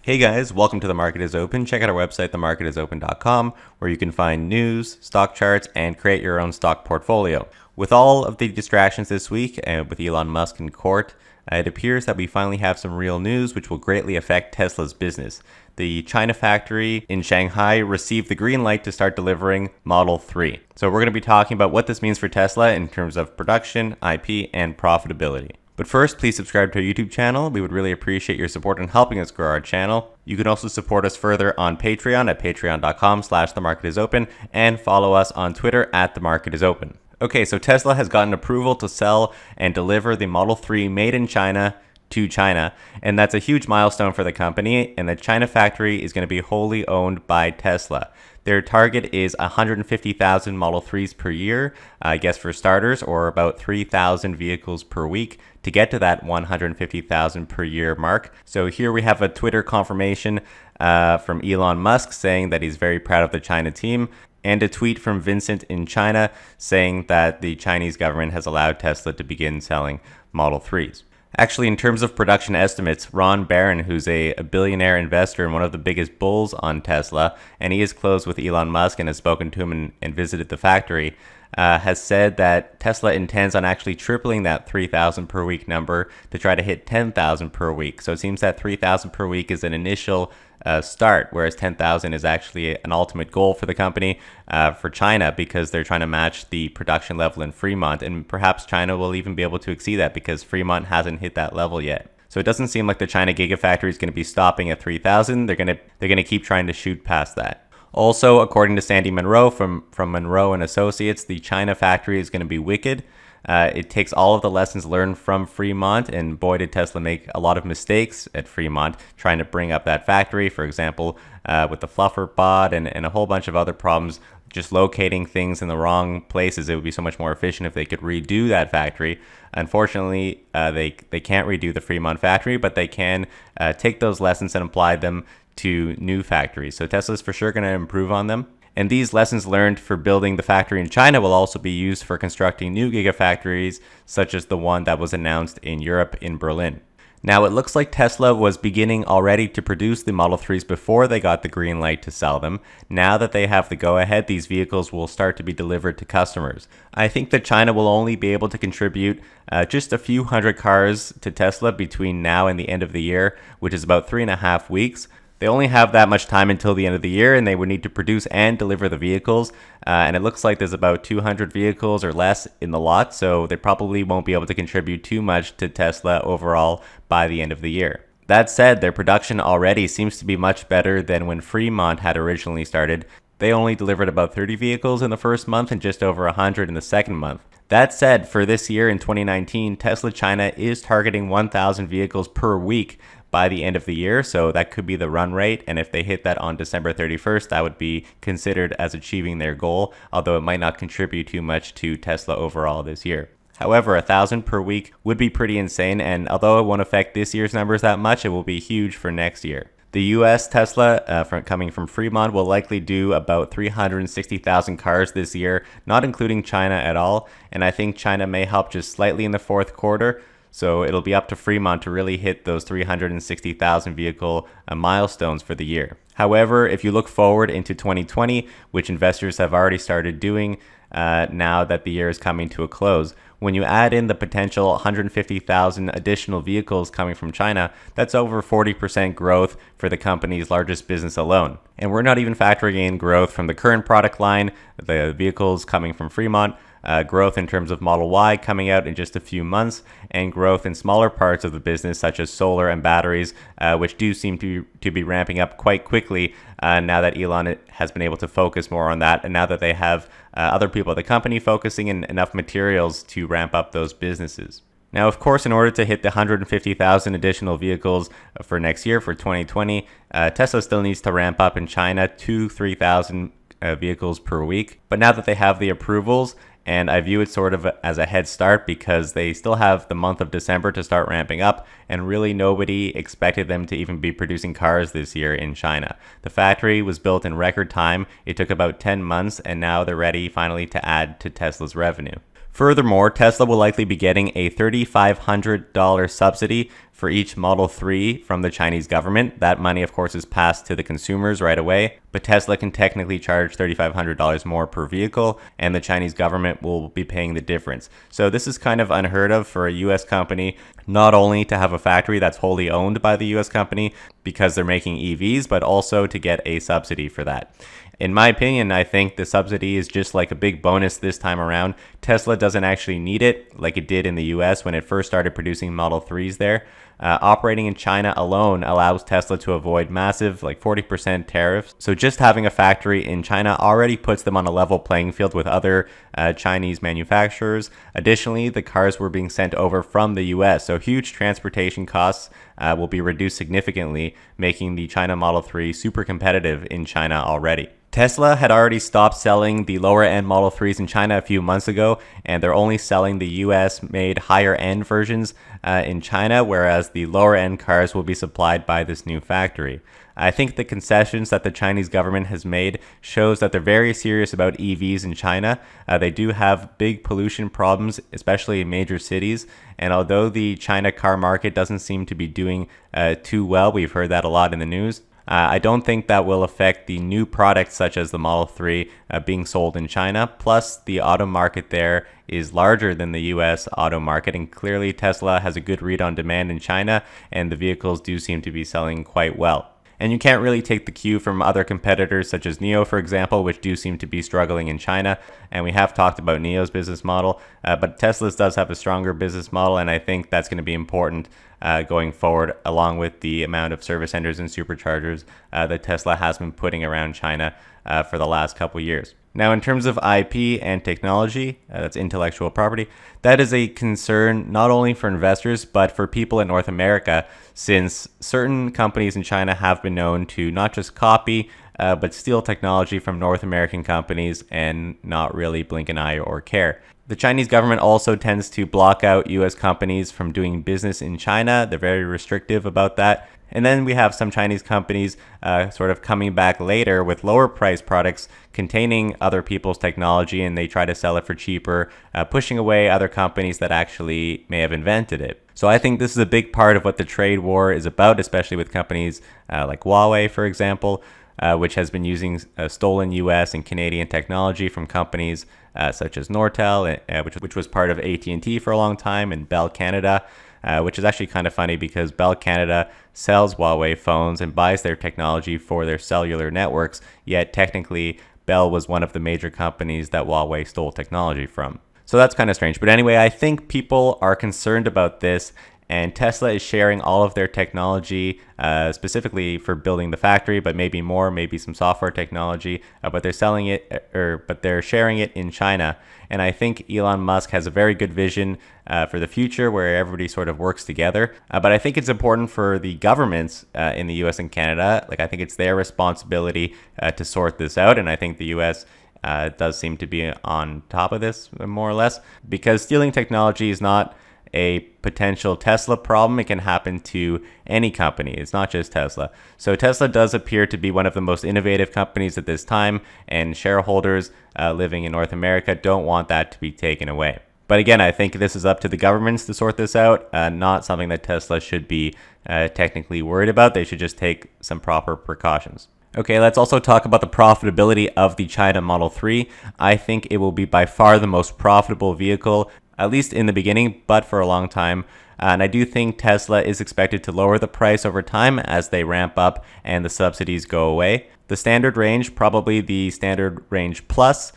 Hey guys, welcome to The Market is Open. Check out our website, themarketisopen.com, where you can find news, stock charts, and create your own stock portfolio. With all of the distractions this week, with Elon Musk in court, it appears that we finally have some real news which will greatly affect Tesla's business. The China factory in Shanghai received the green light to start delivering Model 3. So we're going to be talking about what this means for Tesla in terms of production, IP, and profitability. But first, please subscribe to our YouTube channel. We would really appreciate your support in helping us grow our channel. You can also support us further on Patreon at patreon.com/themarketisopen and follow us on Twitter at themarketisopen. Okay, so Tesla has gotten approval to sell and deliver the Model 3 made in China to China, and that's a huge milestone for the company, and the China factory is going to be wholly owned by Tesla. Their target is 150,000 Model 3s per year, I guess for starters, or about 3,000 vehicles per week to get to that 150,000 per year mark. So here we have a Twitter confirmation from Elon Musk saying that he's very proud of the China team, and a tweet from Vincent in China saying that the Chinese government has allowed Tesla to begin selling Model 3s. Actually, in terms of production estimates, Ron Barron, who's a billionaire investor and one of the biggest bulls on Tesla, and he is close with Elon Musk and has spoken to him and visited the factory, has said that Tesla intends on actually tripling that 3,000 per week number to try to hit 10,000 per week. So it seems that 3,000 per week is an initial start, whereas 10,000 is actually an ultimate goal for the company for China, because they're trying to match the production level in Fremont, and perhaps China will even be able to exceed that because Fremont hasn't hit that level yet. So it doesn't seem like the China Gigafactory is going to be stopping at 3,000. They're going to keep trying to shoot past that. Also, according to Sandy Munro from Munro and Associates, the China factory is going to be wicked. It takes all of the lessons learned from Fremont, and boy did Tesla make a lot of mistakes at Fremont trying to bring up that factory, for example, with the fluffer pod and a whole bunch of other problems, just locating things in the wrong places. It would be so much more efficient if they could redo that factory. Unfortunately, they can't redo the Fremont factory, but they can take those lessons and apply them to new factories. So Tesla's for sure going to improve on them. And these lessons learned for building the factory in China will also be used for constructing new gigafactories, such as the one that was announced in Europe in Berlin. Now, it looks like Tesla was beginning already to produce the Model 3s before they got the green light to sell them. Now that they have the go-ahead, these vehicles will start to be delivered to customers. I think that China will only be able to contribute just a few hundred cars to Tesla between now and the end of the year, which is about 3.5 weeks. They only have that much time until the end of the year, and they would need to produce and deliver the vehicles. And it looks like there's about 200 vehicles or less in the lot, so they probably won't be able to contribute too much to Tesla overall by the end of the year. That said, their production already seems to be much better than when Fremont had originally started. They only delivered about 30 vehicles in the first month and just over 100 in the second month. That said, for this year in 2019, Tesla China is targeting 1,000 vehicles per week by the end of the year, so that could be the run rate, and if they hit that on December 31st, that would be considered as achieving their goal, although it might not contribute too much to Tesla overall this year. However, 1,000 per week would be pretty insane, and although it won't affect this year's numbers that much, it will be huge for next year. The US Tesla, coming from Fremont, will likely do about 360,000 cars this year, not including China at all, and I think China may help just slightly in the fourth quarter. So it'll be up to Fremont to really hit those 360,000 vehicle milestones for the year. However, if you look forward into 2020, which investors have already started doing now that the year is coming to a close, when you add in the potential 150,000 additional vehicles coming from China, that's over 40% growth for the company's largest business alone. And we're not even factoring in growth from the current product line, the vehicles coming from Fremont, growth in terms of Model Y coming out in just a few months, and growth in smaller parts of the business such as solar and batteries, which do seem to be ramping up quite quickly now that Elon has been able to focus more on that, and now that they have other people at the company focusing and enough materials to ramp up those businesses. Now, of course, in order to hit the 150,000 additional vehicles for next year, for 2020, Tesla still needs to ramp up in China to 3,000 vehicles per week. But now that they have the approvals, and I view it sort of as a head start because they still have the month of December to start ramping up, and really nobody expected them to even be producing cars this year in China. The factory was built in record time. It took about 10 months, and now they're ready finally to add to Tesla's revenue. Furthermore, Tesla will likely be getting a $3,500 subsidy for each Model 3 from the Chinese government. That money, of course, is passed to the consumers right away, but Tesla can technically charge $3,500 more per vehicle, and the Chinese government will be paying the difference. So this is kind of unheard of for a US company, not only to have a factory that's wholly owned by the US company because they're making EVs, but also to get a subsidy for that. In my opinion, I think the subsidy is just like a big bonus this time around. Tesla doesn't actually need it like it did in the US when it first started producing Model 3s there. Operating in China alone allows Tesla to avoid massive, like 40% tariffs. So just having a factory in China already puts them on a level playing field with other Chinese manufacturers. Additionally, the cars were being sent over from the US, so huge transportation costs will be reduced significantly, making the China Model 3 super competitive in China already. Tesla had already stopped selling the lower end Model 3s in China a few months ago, and they're only selling the US made higher end versions in China, whereas the lower end cars will be supplied by this new factory. I think the concessions that the Chinese government has made shows that they're very serious about EVs in China. They do have big pollution problems, especially in major cities. And although the China car market doesn't seem to be doing too well, we've heard that a lot in the news, I don't think that will affect the new products such as the Model 3 being sold in China. Plus, the auto market there is larger than the US auto market, and clearly Tesla has a good read on demand in China, and the vehicles do seem to be selling quite well. And you can't really take the cue from other competitors such as NIO, for example, which do seem to be struggling in China. And we have talked about NIO's business model, but Tesla's does have a stronger business model, and I think that's going to be important going forward, along with the amount of service centers and superchargers that Tesla has been putting around China for the last couple years. Now, in terms of IP and technology, that's intellectual property, that is a concern not only for investors, but for people in North America, since certain companies in China have been known to not just copy, but steal technology from North American companies and not really blink an eye or care. The Chinese government also tends to block out US companies from doing business in China. They're very restrictive about that. And then we have some Chinese companies sort of coming back later with lower price products containing other people's technology, and they try to sell it for cheaper, pushing away other companies that actually may have invented it. So I think this is a big part of what the trade war is about, especially with companies like Huawei, for example, which has been using stolen US and Canadian technology from companies such as Nortel, which was part of AT&T for a long time, and Bell Canada, which is actually kind of funny because Bell Canada sells Huawei phones and buys their technology for their cellular networks, yet technically Bell was one of the major companies that Huawei stole technology from. So that's kind of strange. But anyway, I think people are concerned about this, and Tesla is sharing all of their technology specifically for building the factory, but maybe more, maybe some software technology, but they're selling it, but they're sharing it in China. And I think Elon Musk has a very good vision for the future where everybody sort of works together. But I think it's important for the governments in the US and Canada. Like, I think it's their responsibility to sort this out. And I think the US does seem to be on top of this more or less, because stealing technology is not a potential Tesla problem. It can happen to any company. It's not just Tesla. So Tesla does appear to be one of the most innovative companies at this time, and shareholders living in North America don't want that to be taken away. But again, I think this is up to the governments to sort this out, not something that Tesla should be technically worried about. They should just take some proper precautions. Okay, let's also talk about the profitability of the China Model 3. I think it will be by far the most profitable vehicle, at least in the beginning, but for a long time. And I do think Tesla is expected to lower the price over time as they ramp up and the subsidies go away. The standard range, probably the standard range plus,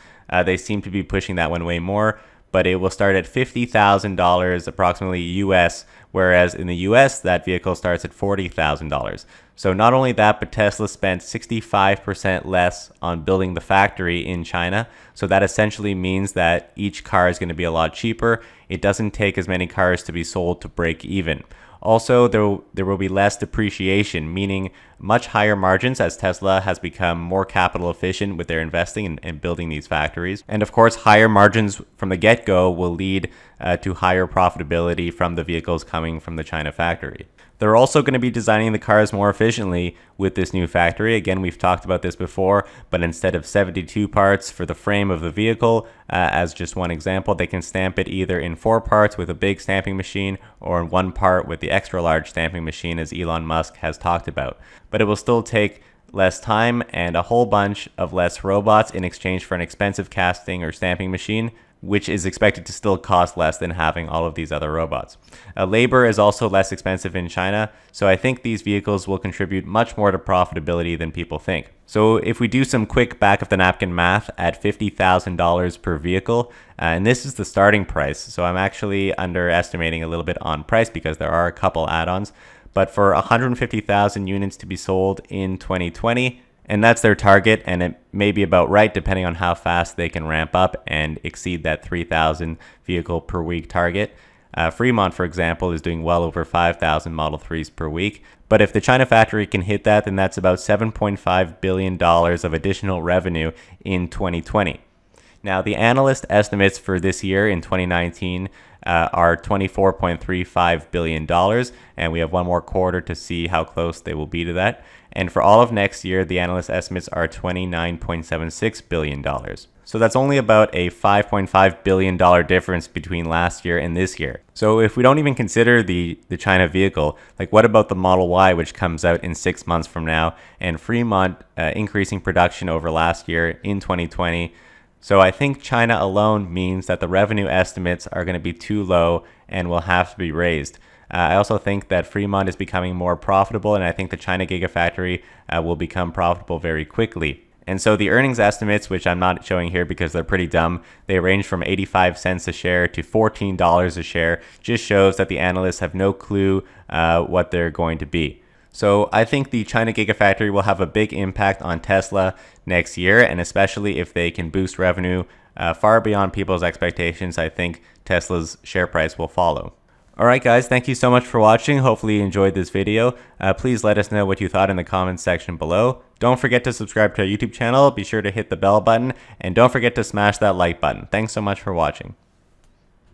they seem to be pushing that one way more, but it will start at $50,000 approximately US, whereas in the US that vehicle starts at $40,000. So not only that, but Tesla spent 65% less on building the factory in China. So that essentially means that each car is going to be a lot cheaper. It doesn't take as many cars to be sold to break even. Also, there will be less depreciation, meaning much higher margins as Tesla has become more capital efficient with their investing and building these factories. And of course, higher margins from the get-go will lead to higher profitability from the vehicles coming from the China factory. They're also going to be designing the cars more efficiently with this new factory. Again, we've talked about this before, but instead of 72 parts for the frame of the vehicle, as just one example, they can stamp it either in 4 parts with a big stamping machine or in 1 part with the extra large stamping machine, as Elon Musk has talked about. But it will still take less time and a whole bunch of less robots in exchange for an expensive casting or stamping machine, which is expected to still cost less than having all of these other robots. Labor is also less expensive in China, so I think these vehicles will contribute much more to profitability than people think. So if we do some quick back of the napkin math at $50,000 per vehicle, and this is the starting price, so I'm actually underestimating a little bit on price because there are a couple add-ons, but for 150,000 units to be sold in 2020, and that's their target, and it may be about right depending on how fast they can ramp up and exceed that 3,000 vehicle per week target. Fremont, for example, is doing well over 5,000 Model 3s per week. But if the China factory can hit that, then that's about $7.5 billion of additional revenue in 2020. Now, the analyst estimates for this year in 2019 are $24.35 billion, and we have one more quarter to see how close they will be to that. And for all of next year, the analyst estimates are $29.76 billion. So that's only about a $5.5 billion difference between last year and this year. So if we don't even consider the China vehicle, like what about the Model Y, which comes out in 6 months from now, and Fremont increasing production over last year in 2020? So I think China alone means that the revenue estimates are going to be too low and will have to be raised. I also think that Fremont is becoming more profitable, and I think the China Gigafactory will become profitable very quickly. And so the earnings estimates, which I'm not showing here because they're pretty dumb, they range from 85 cents a share to $14 a share, just shows that the analysts have no clue what they're going to be. So I think the China Gigafactory will have a big impact on Tesla next year, and especially if they can boost revenue far beyond people's expectations, I think Tesla's share price will follow. Alright guys, thank you so much for watching. Hopefully you enjoyed this video. Please let us know what you thought in the comments section below. Don't forget to subscribe to our YouTube channel, be sure to hit the bell button, and don't forget to smash that like button. Thanks so much for watching.